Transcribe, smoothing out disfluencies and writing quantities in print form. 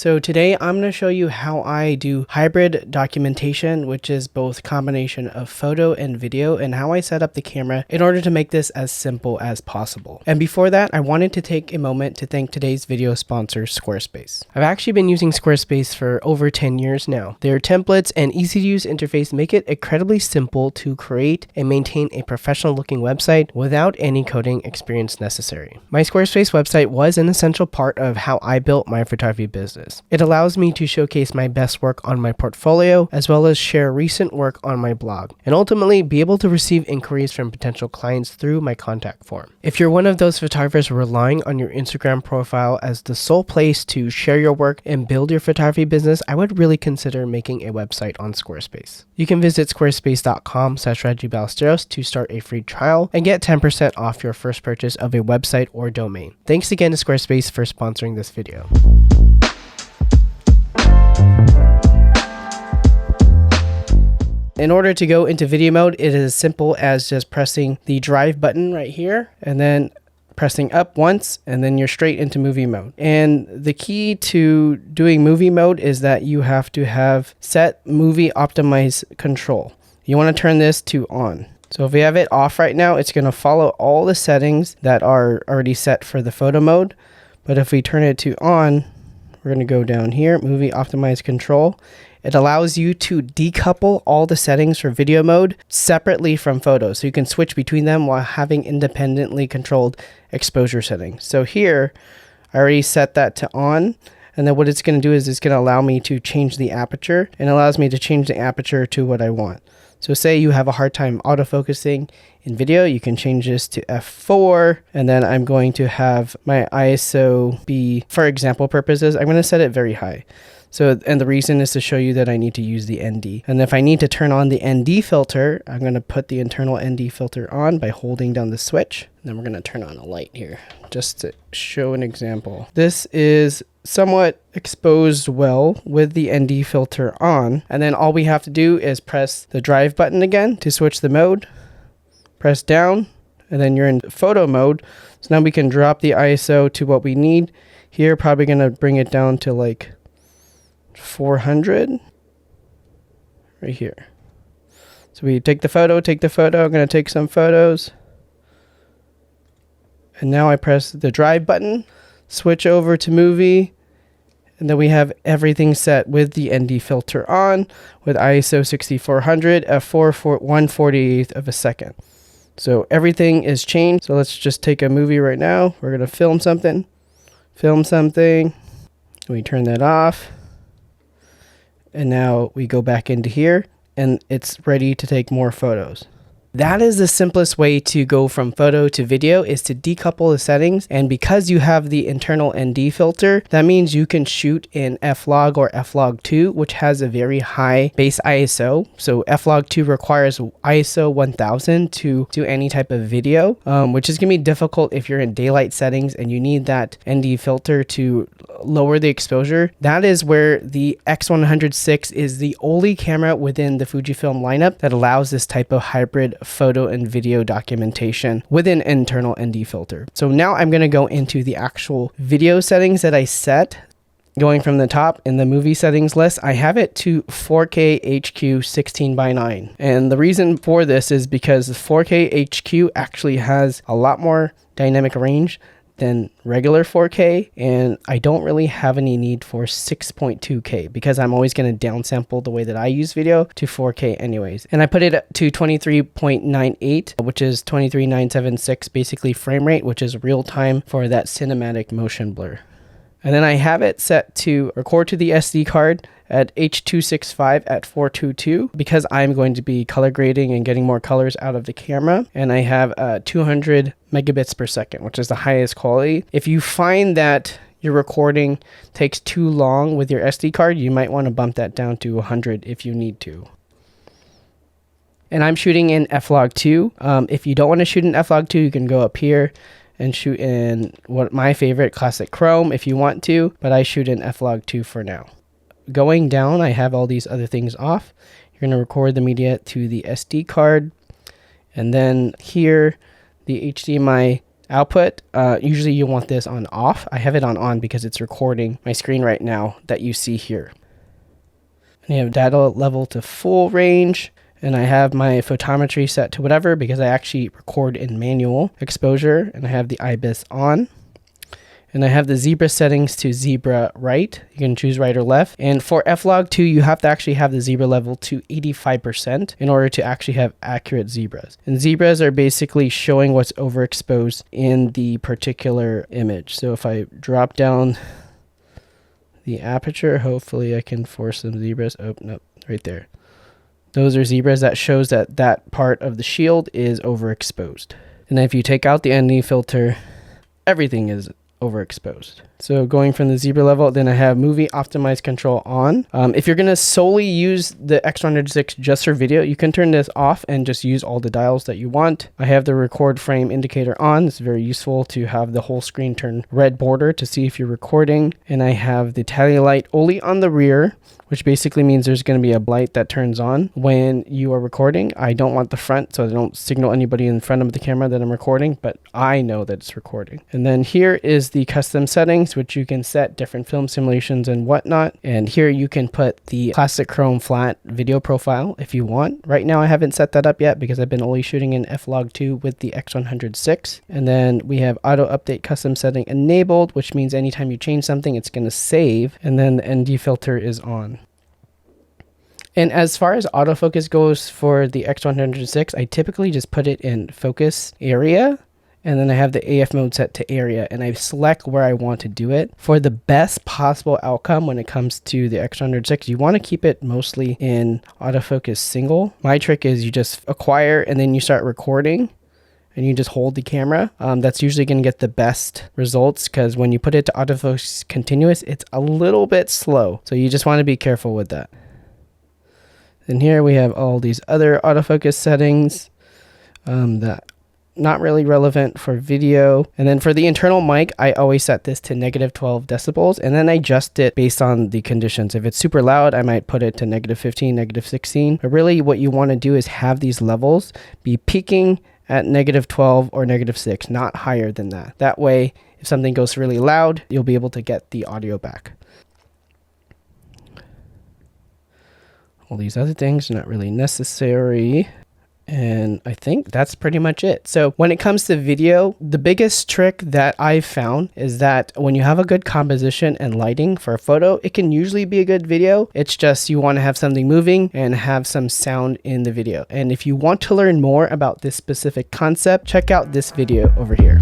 So today I'm going to show you how I do hybrid documentation, which is both combination of photo and video, and how I set up the camera in order to make this as simple as possible. And before that, I wanted to take a moment to thank today's video sponsor, Squarespace. I've actually been using Squarespace for over 10 years now. Their templates and easy to use interface make it incredibly simple to create and maintain a professional looking website without any coding experience necessary. My Squarespace website was an essential part of how I built my photography business. It allows me to showcase my best work on my portfolio, as well as share recent work on my blog, and ultimately be able to receive inquiries from potential clients through my contact form. If you're one of those photographers relying on your Instagram profile as the sole place to share your work and build your photography business, I would really consider making a website on Squarespace. You can visit squarespace.com/Reggie Ballesteros to start a free trial and get 10% off your first purchase of a website or domain. Thanks again to Squarespace for sponsoring this video. In order to go into video mode, it is as simple as just pressing the drive button right here and then pressing up once, and then you're straight into movie mode. And the key to doing movie mode is that you have to have set movie optimize control. You want to turn this to on. So if we have it off right now, it's going to follow all the settings that are already set for the photo mode. But if we turn it to on, we're going to go down here, movie optimize control. It allows you to decouple all the settings for video mode separately from photos, so you can switch between them while having independently controlled exposure settings. So here, I already set that to on, and then what it's going to do is it's going to allow me to change the aperture, and allows me to change the aperture to what I want. So say you have a hard time autofocusing in video, you can change this to f4, and then I'm going to have my ISO be, for example purposes, I'm going to set it very high. So, and the reason is to show you that I need to use the ND. And if I need to turn on the ND filter, I'm going to put the internal ND filter on by holding down the switch. And then we're going to turn on a light here just to show an example. This is somewhat exposed well with the ND filter on. And then all we have to do is press the drive button again to switch the mode. Press down, and then you're in photo mode. So now we can drop the ISO to what we need. Here, probably going to bring it down to like 400 right here. So we take the photo. I'm going to take some photos. And now I press the drive button, switch over to movie, and then we have everything set with the ND filter on with ISO 6400 at 1/48th of a second. So everything is changed. So let's just take a movie right now. We're going to film something. We turn that off. And now we go back into here and it's ready to take more photos. That is the simplest way to go from photo to video, is to decouple the settings. And because you have the internal ND filter, that means you can shoot in F-Log or F-Log2, which has a very high base ISO. So F-Log2 requires ISO 1000 to do any type of video, which is going to be difficult if you're in daylight settings and you need that ND filter to lower the exposure. That is where the X100VI is the only camera within the Fujifilm lineup that allows this type of hybrid photo and video documentation with an internal ND filter. So now I'm going to go into the actual video settings that I set. Going from the top in the movie settings list, I have it to 4K HQ 16:9. And the reason for this is because 4K HQ actually has a lot more dynamic range than regular 4K, and I don't really have any need for 6.2K because I'm always going to downsample the way that I use video to 4K anyways. And I put it to 23.98, which is 23976 basically frame rate, which is real time for that cinematic motion blur. And then I have it set to record to the SD card at H.265 at 422 because I'm going to be color grading and getting more colors out of the camera. And I have 200 megabits per second, which is the highest quality. If you find that your recording takes too long with your SD card, you might want to bump that down to 100 if you need to. And I'm shooting in F-Log2. If you don't want to shoot in F-Log2, you can go up here and shoot in my favorite classic Chrome if you want to, but I shoot in F-Log2 for now. Going down, I have all these other things off. You're going to record the media to the SD card, and then here the HDMI Output, usually you want this on off. I have it on because it's recording my screen right now that you see here. And you have data level to full range, and I have my photometry set to whatever because I actually record in manual exposure, and I have the IBIS on. And I have the zebra settings to zebra right. You can choose right or left. And for F-Log2, you have to actually have the zebra level to 85% in order to actually have accurate zebras. And zebras are basically showing what's overexposed in the particular image. So if I drop down the aperture, hopefully I can force some zebras. Oh, no, right there. Those are zebras. That shows that that part of the shield is overexposed. And if you take out the ND filter, everything is overexposed. So going from the zebra level, then I have movie optimized control on. If you're going to solely use the X100VI just for video, you can turn this off and just use all the dials that you want. I have the record frame indicator on. It's very useful to have the whole screen turn red border to see if you're recording. And I have the tally light only on the rear, which basically means there's going to be a light that turns on when you are recording. I don't want the front, so I don't signal anybody in front of the camera that I'm recording, but I know that it's recording. And then here is the custom settings, which you can set different film simulations and whatnot. And here you can put the classic chrome flat video profile if you want. Right now I haven't set that up yet because I've been only shooting in F-Log2 with the X100VI. And then we have auto update custom setting enabled, which means anytime you change something, it's going to save. And then the ND filter is on. And as far as autofocus goes for the X100VI, I typically just put it in focus area, and then I have the AF mode set to area, and I select where I want to do it. For the best possible outcome when it comes to the X100VI, you want to keep it mostly in autofocus single. My trick is you just acquire and then you start recording, and you just hold the camera. That's usually going to get the best results because when you put it to autofocus continuous, it's a little bit slow. So you just want to be careful with that. And here we have all these other autofocus settings that not really relevant for video. And then for the internal mic, I always set this to -12 decibels, and then I adjust it based on the conditions. If it's super loud, I might put it to -15, -16. But really what you want to do is have these levels be peaking at -12 or -6, not higher than that. That way, if something goes really loud, you'll be able to get the audio back. All these other things are not really necessary. And I think that's pretty much it. So when it comes to video, the biggest trick that I've found is that when you have a good composition and lighting for a photo, it can usually be a good video. It's just you want to have something moving and have some sound in the video. And if you want to learn more about this specific concept, check out this video over here.